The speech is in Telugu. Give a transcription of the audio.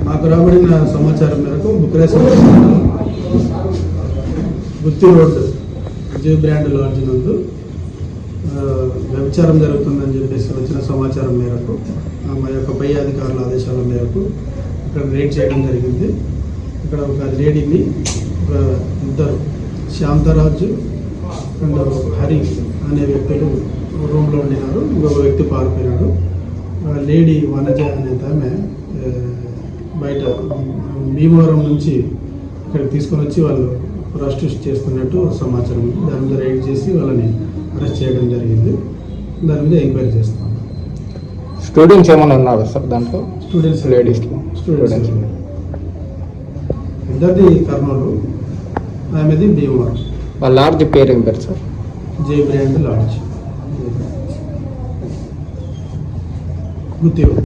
మాకు రాబడిన సమాచారం మేరకు బుక్రేశ్వర గుత్తి రోడ్ జే బ్రాండ్ లాడ్జ్ నందు వ్యభిచారం జరుగుతుందని చెప్పేసి వచ్చిన సమాచారం మేరకు మా యొక్క పై అధికారుల ఆదేశాల మేరకు ఇక్కడ రేడ్ చేయడం జరిగింది. ఇక్కడ ఒక లేడీని ఇద్దరు శాంతరాజు అండ్ హరి అనే వ్యక్తులు రూమ్లో ఉండినారు. ఇంకొక వ్యక్తి పారిపోయినాడు. లేడీ వనజ అనేది ఆమె బయట భీమవరం నుంచి ఇక్కడికి తీసుకొని వచ్చి వాళ్ళు ప్రాస్టిట్యూట్ చేస్తున్నట్టు సమాచారం ఉంది. దాని మీద రైడ్ చేసి వాళ్ళని అరెస్ట్ చేయడం జరిగింది. దాని మీద ఎంక్వైరీ చేస్తాం. స్టూడెంట్స్ ఏమైనా ఉన్నారు సార్ దాంట్లో? స్టూడెంట్స్ స్టూడెంట్స్ ఇద్దరిది కర్నూలు, ఆమెది భీమవరం. వాళ్ళ లాడ్జ్ పేరు ఏం పేరు సార్? జే బ్రాండ్ లాడ్జ్ గుత్తి.